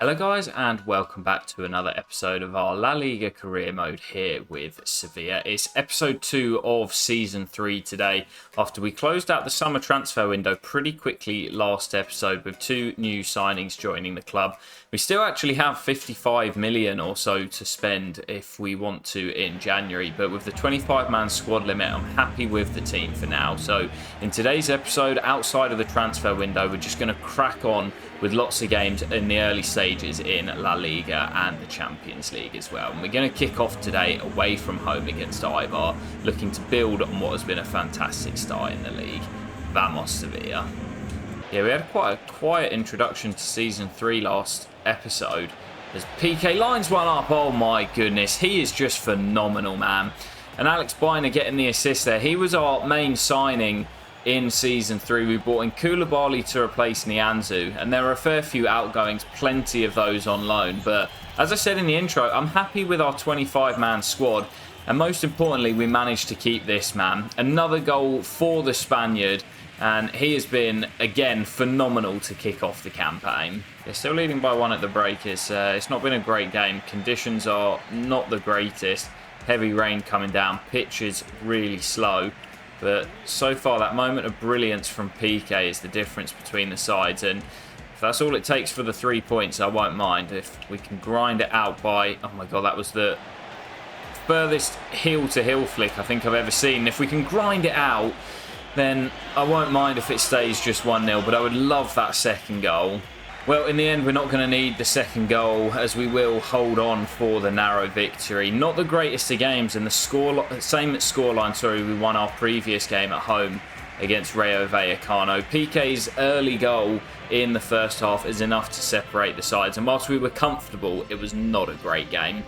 Hello guys and welcome back to another episode of our La Liga career mode here with Sevilla. It's episode 2 of season 3 today after we closed out the summer transfer window pretty quickly last episode with 2 new signings joining the club. We still actually have 55 million or so to spend if we want to in January, but with the 25-man squad limit I'm happy with the team for now. So in today's episode, outside of the transfer window, we're just going to crack on with lots of games in the early stages in La Liga and the Champions League as well. And we're going to kick off today away from home against Eibar, looking to build on what has been a fantastic start in the league. Vamos Sevilla. Yeah, we had quite a quiet introduction to Season 3 last episode as Peque lines one up. Oh my goodness, he is just phenomenal, man. And Alex Biner getting the assist there. He was our main signing in Season 3. We brought in Koulibaly to replace Nianzou, and there are a fair few outgoings, plenty of those on loan. But as I said in the intro, I'm happy with our 25-man squad, and most importantly, we managed to keep this man. Another goal for the Spaniard, and he has been, again, phenomenal to kick off the campaign. They're still leading by 1 at the break. It's not been a great game. Conditions are not the greatest. Heavy rain coming down. Pitch is really slow. But so far, that moment of brilliance from Peque is the difference between the sides. And if that's all it takes for the 3 points, I won't mind. If we can grind it out by... Oh my God, that was the furthest heel-to-heel flick I think I've ever seen. If we can grind it out, then I won't mind if it stays just 1-0. But I would love that second goal. Well, in the end, we're not going to need the second goal, as we will hold on for the narrow victory. Not the greatest of games, and the same scoreline, we won our previous game at home against Rayo Vallecano. Pique's early goal in the first half is enough to separate the sides, and whilst we were comfortable, it was not a great game.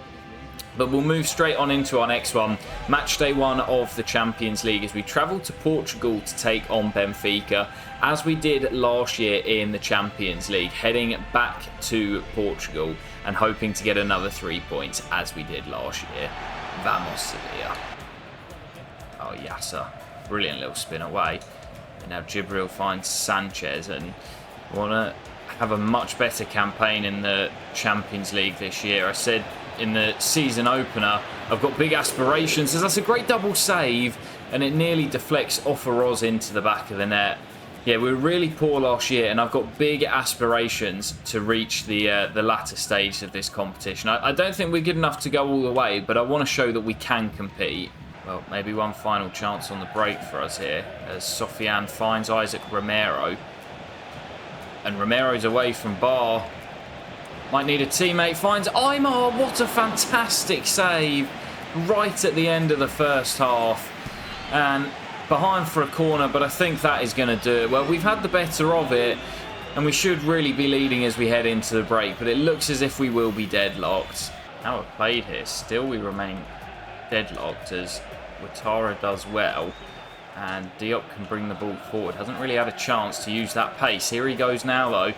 But we'll move straight on into our next one. Match day 1 of the Champions League as we travel to Portugal to take on Benfica, as we did last year in the Champions League, heading back to Portugal and hoping to get another 3 points as we did last year. Vamos Sevilla. Oh, Yasser. Brilliant little spin away. And now Jibril finds Sanchez, and want to have a much better campaign in the Champions League this year. I said in the season opener, I've got big aspirations, as that's a great double save, and it nearly deflects Ofaroz into the back of the net. Yeah, we were really poor last year, and I've got big aspirations to reach the latter stage of this competition. I don't think we're good enough to go all the way, but I want to show that we can compete. Well, maybe one final chance on the break for us here, as Sofiane finds Isaac Romero. And Romero's away from Bar. Might need a teammate. Finds Eibar. What a fantastic save. Right at the end of the first half. And behind for a corner, but I think that is going to do it. Well, we've had the better of it, and we should really be leading as we head into the break, but it looks as if we will be deadlocked. How it played here. Still we remain deadlocked as Ouattara does well. And Diop can bring the ball forward. Hasn't really had a chance to use that pace. Here he goes now, though.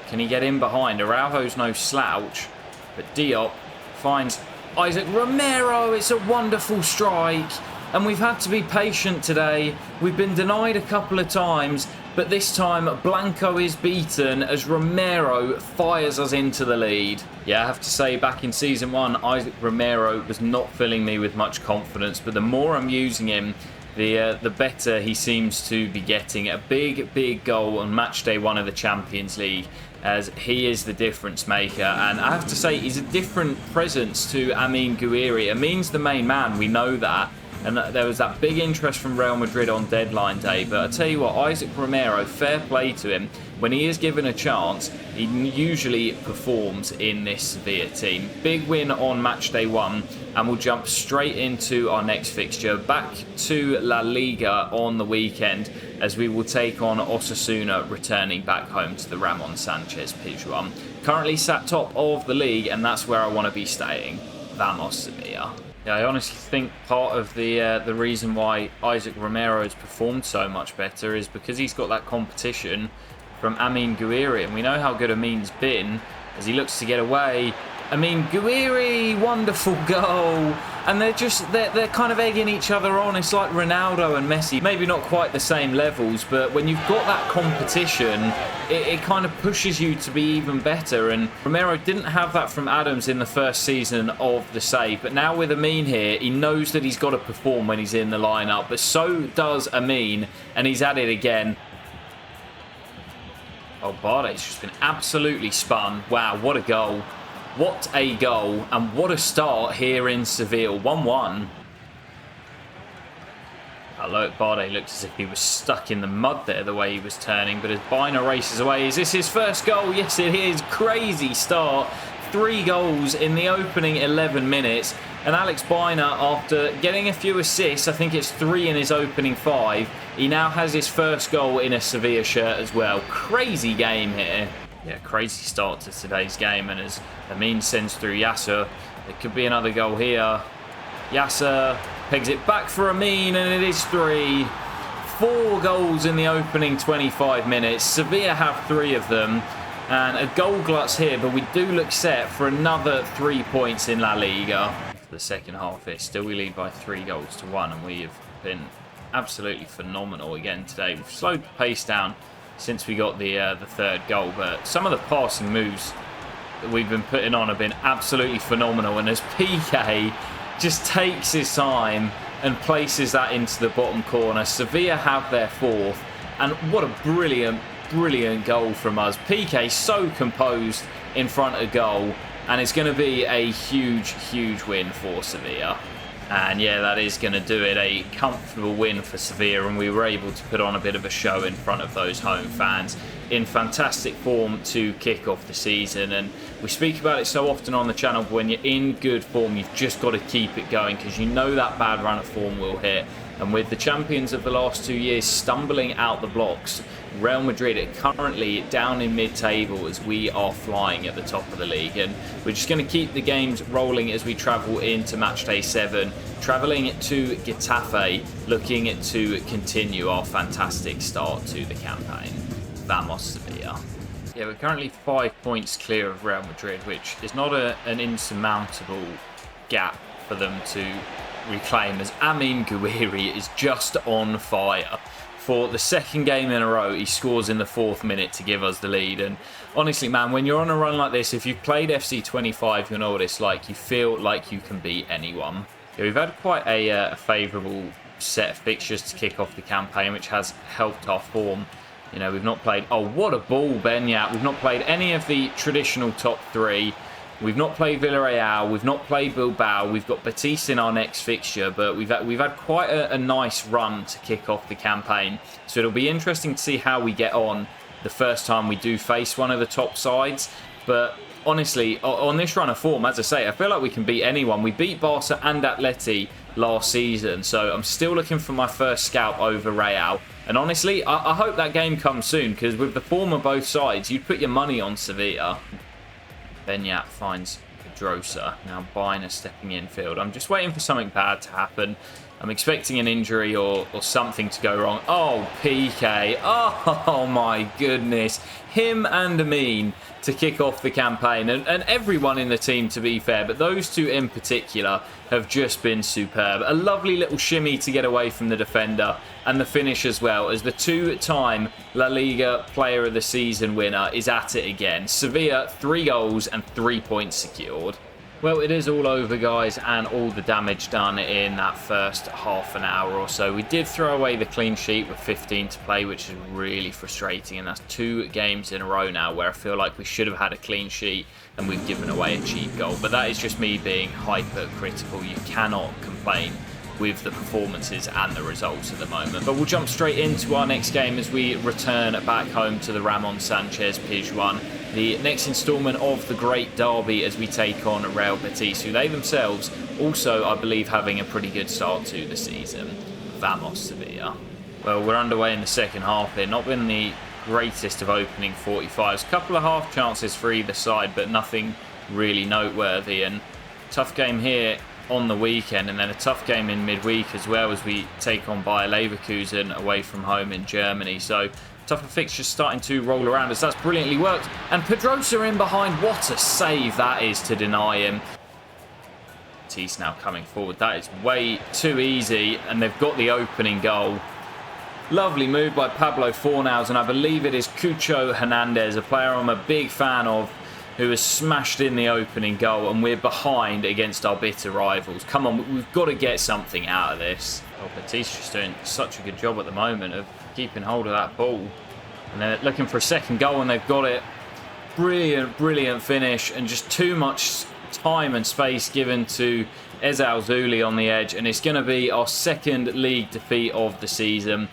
Can he get in behind? Araujo's no slouch. But Diop finds Isaac Romero. It's a wonderful strike. And we've had to be patient today. We've been denied a couple of times. But this time, Blanco is beaten as Romero fires us into the lead. Yeah, I have to say, back in Season 1, Isaac Romero was not filling me with much confidence. But the more I'm using him, the better he seems to be getting. A big goal on match day 1 of the Champions League, as he is the difference maker. And I have to say, he's a different presence to Amine Gouiri. Amine's the main man, we know that. And there was that big interest from Real Madrid on deadline day. But I tell you what, Isaac Romero, fair play to him. When he is given a chance, he usually performs in this Sevilla team. Big win on match day 1, and we'll jump straight into our next fixture. Back to La Liga on the weekend, as we will take on Osasuna, returning back home to the Ramon Sanchez Pizjuan. Currently sat top of the league, and that's where I want to be staying. Vamos Sevilla. Yeah, I honestly think part of the reason why Isaac Romero has performed so much better is because he's got that competition from Amine Gouiri, and we know how good Amine's been as he looks to get away. Amine Gouiri, wonderful goal. And they're kind of egging each other on. It's like Ronaldo and Messi. Maybe not quite the same levels, but when you've got that competition, it kind of pushes you to be even better. And Romero didn't have that from Adams in the first season of the save. But now with Amine here, he knows that he's got to perform when he's in the lineup. But so does Amine, and he's at it again. Oh, Barde's just been absolutely spun. Wow, what a goal. What a goal, and what a start here in Seville. 1-1. Look, Barde looks as if he was stuck in the mud there, the way he was turning. But as Bina races away, is this his first goal? Yes, it is. Crazy start. 3 goals in the opening 11 minutes. And Alex Bina, after getting a few assists, I think it's 3 in his opening 5, he now has his first goal in a Sevilla shirt as well. Crazy game here. Yeah, crazy start to today's game, and as Amine sends through Yasser, there could be another goal here. Yasser pegs it back for Amine, and it is 3. 4 goals in the opening 25 minutes. Sevilla have 3 of them, and a goal glutz here, but we do look set for another 3 points in La Liga. For the second half here, still we lead by 3 goals to 1, and we have been absolutely phenomenal again today. We've slowed the pace down since we got the third goal, but some of the passing moves that we've been putting on have been absolutely phenomenal. And as Peque just takes his time and places that into the bottom corner, Sevilla have their 4th, and what a brilliant goal from us. Peque so composed in front of goal, and it's going to be a huge win for Sevilla. And yeah, that is going to do it. A comfortable win for Sevilla, and we were able to put on a bit of a show in front of those home fans in fantastic form to kick off the season. And we speak about it so often on the channel, but when you're in good form, you've just got to keep it going, because you know that bad run of form will hit. And with the champions of the last 2 years stumbling out the blocks, Real Madrid are currently down in mid-table as we are flying at the top of the league. And we're just going to keep the games rolling as we travel into matchday 7, travelling to Getafe, looking to continue our fantastic start to the campaign. Vamos Sevilla. Yeah, we're currently 5 points clear of Real Madrid, which is not an insurmountable gap for them to reclaim, as Amine Gouiri is just on fire. For the second game in a row, he scores in the 4th minute to give us the lead. And honestly, man, when you're on a run like this, if you've played FC 25, you'll know what it's like. You feel like you can beat anyone. Yeah, we've had quite a favourable set of fixtures to kick off the campaign, which has helped our form. You know, we've not played... Oh, what a ball, Benyat. We've not played any of the traditional top 3. We've not played Villarreal, we've not played Bilbao, we've got Betis in our next fixture, but we've had quite a nice run to kick off the campaign. So it'll be interesting to see how we get on the first time we do face one of the top sides. But honestly, on this run of form, as I say, I feel like we can beat anyone. We beat Barca and Atleti last season, so I'm still looking for my first scalp over Real. And honestly, I hope that game comes soon, because with the form of both sides, you'd put your money on Sevilla. Benyat finds Pedrosa. Now Bina stepping in field. I'm just waiting for something bad to happen. I'm expecting an injury or something to go wrong. Oh, Peque. Oh, my goodness. Him and Amine to kick off the campaign. And everyone in the team, to be fair. But those 2 in particular have just been superb. A lovely little shimmy to get away from the defender. And the finish as well, as the 2-time La Liga Player of the Season winner is at it again. Sevilla, 3 goals and 3 points secured. Well, it is all over, guys, and all the damage done in that first half an hour or so. We did throw away the clean sheet with 15 to play, which is really frustrating, and that's 2 games in a row now where I feel like we should have had a clean sheet and we've given away a cheap goal. But that is just me being hypercritical. You cannot complain with the performances and the results at the moment. But we'll jump straight into our next game as we return back home to the Ramon Sanchez Pizjuan, the next instalment of the Great Derby, as we take on Real Betis, who they themselves also, I believe, having a pretty good start to the season. Vamos Sevilla. Well, we're underway in the second half here. Not been the greatest of opening 45s. Couple of half chances for either side, but nothing really noteworthy. And tough game here on the weekend, and then a tough game in midweek as well, as we take on Bayer Leverkusen away from home in Germany. So Tougher fixtures starting to roll around us. That's brilliantly worked. And Pedrosa in behind. What a save that is to deny him. He's now coming forward. That is way too easy. And they've got the opening goal. Lovely move by Pablo Fornals. And I believe it is Cucho Hernandez, a player I'm a big fan of, who has smashed in the opening goal. And we're behind against our bitter rivals. Come on, we've got to get something out of this. Oh, Batista's doing such a good job at the moment of keeping hold of that ball. And they're looking for a second goal and they've got it. Brilliant, brilliant finish. And just too much time and space given to Ezal Zuli on the edge. And it's going to be our second league defeat of the season.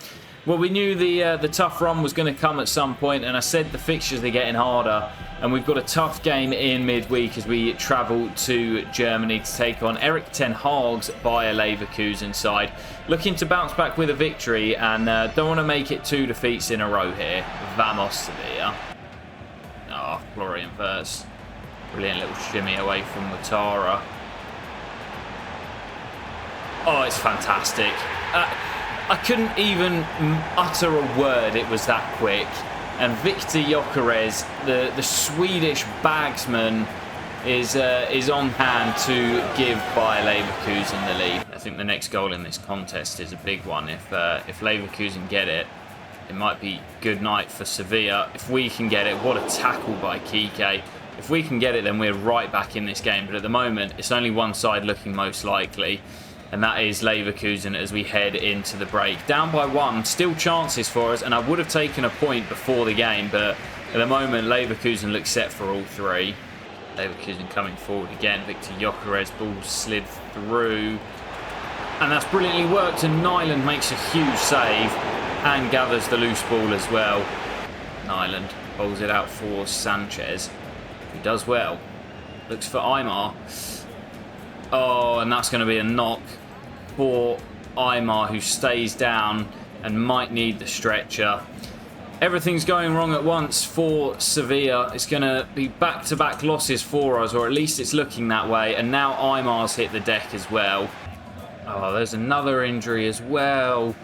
Well, we knew the tough run was going to come at some point, and I said the fixtures are getting harder, and we've got a tough game in midweek as we travel to Germany to take on Erik ten Hag's Bayer Leverkusen side. Looking to bounce back with a victory, and don't want to make it 2 defeats in a row here. Vamos Sevilla. Oh, Florian Wirtz. Brilliant little shimmy away from Ouattara. Oh, it's fantastic. I couldn't even utter a word, it was that quick. And Victor Gyökeres, the Swedish bagsman, is on hand to give Bayer Leverkusen the lead. I think the next goal in this contest is a big one. If Leverkusen get it, it might be good night for Sevilla. If we can get it, what a tackle by Peque. If we can get it, then we're right back in this game. But at the moment, it's only one side looking most likely. And that is Leverkusen as we head into the break. Down by 1, still chances for us. And I would have taken a point before the game. But at the moment, Leverkusen looks set for all 3. Leverkusen coming forward again. Victor Gyökeres, ball slid through. And that's brilliantly worked. And Nyland makes a huge save. And gathers the loose ball as well. Nyland bowls it out for Sanchez. He does well. Looks for Eibar. Oh, and that's going to be a knock for Eibar, who stays down and might need the stretcher. Everything's going wrong at once for Sevilla. It's going to be back-to-back losses for us, or at least it's looking that way. And now Eimar's hit the deck as well. Oh, there's another injury as well.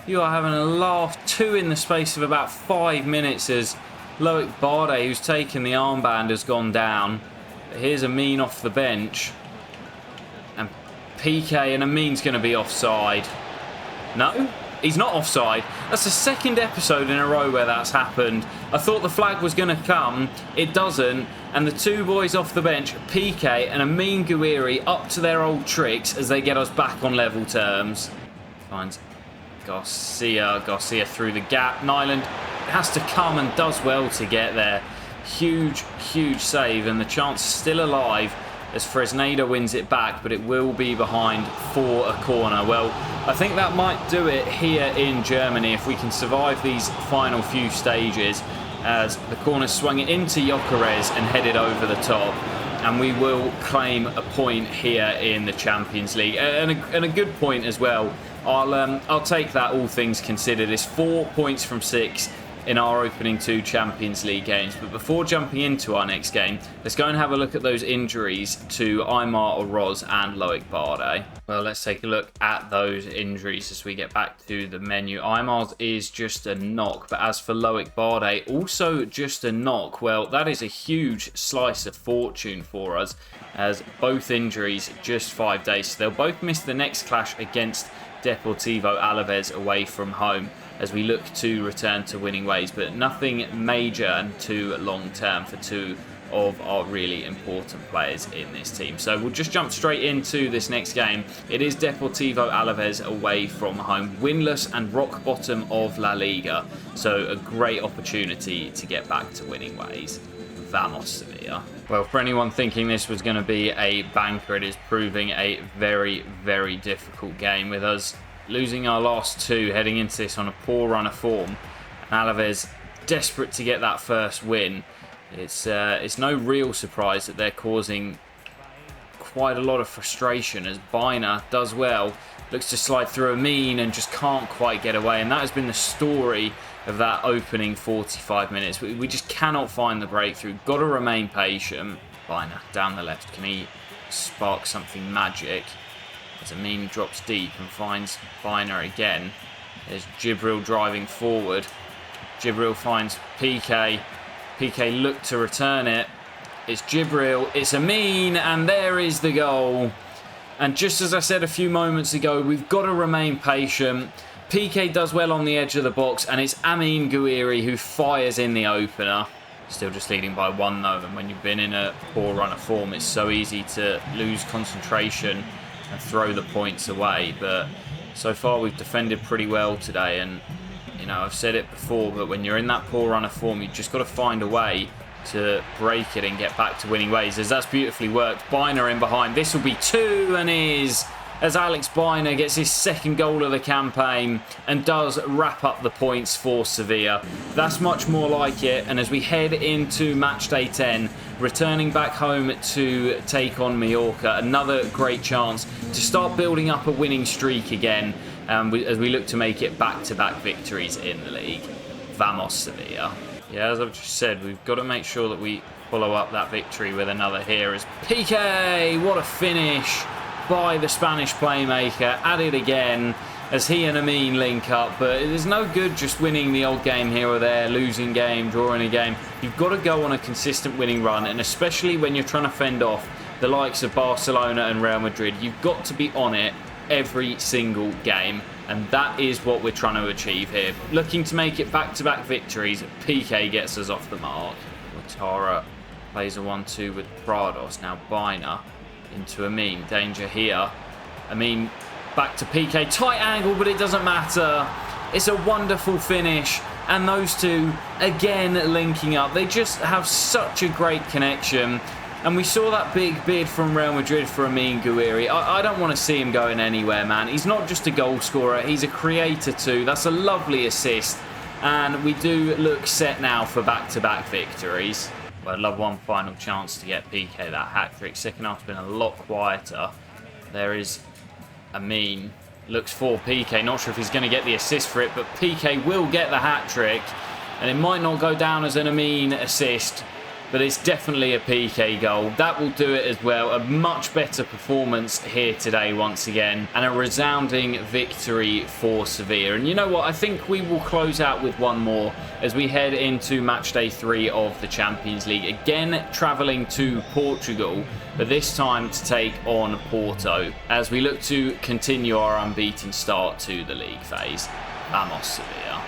You are having a laugh. 2 in the space of about 5 minutes as Loic Bardet, who's taken the armband, has gone down. But here's Amine off the bench. And Peque, and Amine's going to be offside. No, he's not offside. That's the second episode in a row where that's happened. I thought the flag was going to come. It doesn't. And the 2 boys off the bench, Peque and Amine Gouiri, up to their old tricks as they get us back on level terms. Finds Garcia. Garcia through the gap. Nyland has to come and does well to get there. Huge, huge save, and the chance is still alive as Fresneda wins it back, but it will be behind for a corner. Well, I think that might do it here in Germany if we can survive these final few stages, as the corner swung it into Gyökeres and headed over the top, and we will claim a point here in the Champions League, and a good point as well. I'll take that, all things considered. It's 4 points from 6 in our opening 2 Champions League games. But before jumping into our next game, let's go and have a look at those injuries to Aimar Oroz and Loic Bardet. Well, let's take a look at those injuries as we get back to the menu. Aimar's is just a knock, but as for Loic Bardet, also just a knock. Well, that is a huge slice of fortune for us, as both injuries just 5 days. So they'll both miss the next clash against Deportivo Alaves away from home, as we look to return to winning ways, but nothing major and too long term for 2 of our really important players in this team. So we'll just jump straight into this next game. It is Deportivo Alaves away from home, winless and rock bottom of La Liga, so a great opportunity to get back to winning ways. Vamos Sevilla. Well, for anyone thinking this was going to be a banker, it is proving a very, very difficult game, with us losing our last 2, heading into this on a poor run of form. And Alaves desperate to get that first win. It's no real surprise that they're causing quite a lot of frustration, as Biner does well, looks to slide through Amine and just can't quite get away. And that has been the story of that opening 45 minutes. We just cannot find the breakthrough. Got to remain patient. Biner down the left. Can he spark something magic? As Amine drops deep and finds Biner again. There's Jibril driving forward. Jibril finds Peque. Peque looked to return it. It's Jibril, it's Amine, and there is the goal. And just as I said a few moments ago, we've got to remain patient. Peque does well on the edge of the box, and it's Amine Gouiri who fires in the opener. Still just leading by 1 though, and when you've been in a poor run of form, it's so easy to lose concentration and throw the points away. But so far we've defended pretty well today, and you know, I've said it before, but when you're in that poor run of form, you've just got to find a way to break it and get back to winning ways, as that's beautifully worked. Biner in behind. This will be 2, and is, as Alex Biner gets his 2nd goal of the campaign and does wrap up the points for Sevilla. That's much more like it, and as we head into match day 10, returning back home to take on Mallorca, another great chance to start building up a winning streak again, as we look to make it back-to-back victories in the league. Vamos, Sevilla. Yeah, as I've just said, we've got to make sure that we follow up that victory with another here. As Peque, what a finish by the Spanish playmaker, at it again as he and Amine link up. But there's no good just winning the odd game here or there, losing game, drawing a game. You've got to go on a consistent winning run, and especially when you're trying to fend off the likes of Barcelona and Real Madrid, you've got to be on it every single game, and that is what we're trying to achieve here. Looking to make it back-to-back victories. Peque gets us off the mark. Ouattara plays a 1-2 with Prados. Now Biner into Amine. Danger here. Amine back to Peque. Tight angle, but it doesn't matter. It's a wonderful finish, and those two again linking up. They just have such a great connection. And we saw that big bid from Real Madrid for Amine Gouiri. I don't want to see him going anywhere, man. He's not just a goal scorer, he's a creator too. That's a lovely assist. And we do look set now for back-to-back victories. Well, I'd love one final chance to get Peque that hat-trick. Second half's been a lot quieter. There is Amine. Looks for Peque. Not sure if he's going to get the assist for it, but Peque will get the hat-trick. And it might not go down as an Amine assist, but it's definitely a Peque goal. That will do it as well. A much better performance here today once again, and a resounding victory for Sevilla. And you know what? I think we will close out with one more as we head into match day 3 of the Champions League. Again, travelling to Portugal, but this time to take on Porto, as we look to continue our unbeaten start to the league phase. Vamos, Sevilla.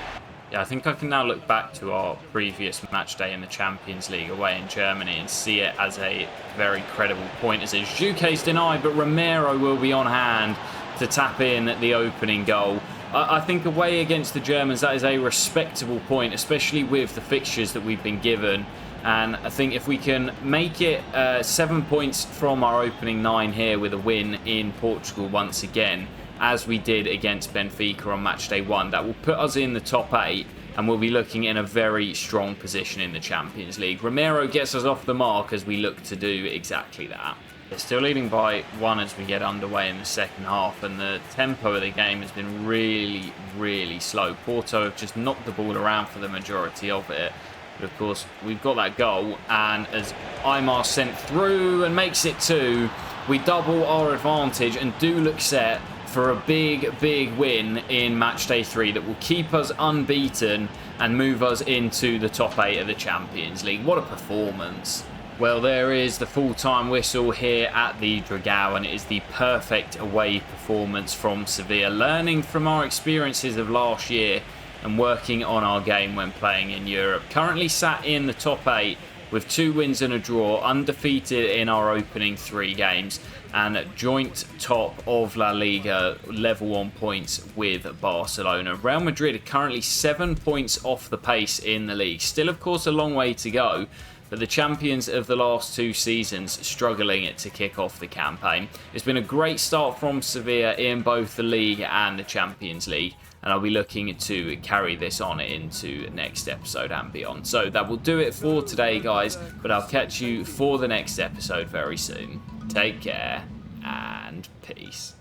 Yeah, I think I can now look back to our previous match day in the Champions League away in Germany and see it as a very credible point, as Juke's denied, but Romero will be on hand to tap in the opening goal. I think away against the Germans, that is a respectable point, especially with the fixtures that we've been given. And I think if we can make it 7 points from our opening 9 here with a win in Portugal once again, as we did against Benfica on match day 1, that will put us in the top 8, and we'll be looking in a very strong position in the Champions League. Romero gets us off the mark as we look to do exactly that. They're still leading by 1 as we get underway in the second half, and the tempo of the game has been really, really slow. Porto have just knocked the ball around for the majority of it. But of course, we've got that goal, and as Eibar sent through and makes it 2, we double our advantage and do look set for a big, big win in match day 3 that will keep us unbeaten and move us into the top 8 of the Champions League. What a performance. Well, there is the full-time whistle here at the Dragao, and it is the perfect away performance from Sevilla, learning from our experiences of last year and working on our game when playing in Europe. Currently sat in the top 8 with 2 wins and a draw, undefeated in our opening 3 games, and joint top of La Liga, level on points with Barcelona. Real Madrid are currently 7 points off the pace in the league. Still, of course, a long way to go, but the champions of the last 2 seasons struggling to kick off the campaign. It's been a great start from Sevilla in both the league and the Champions League, and I'll be looking to carry this on into next episode and beyond. So that will do it for today, guys, but I'll catch you for the next episode very soon. Take care and peace.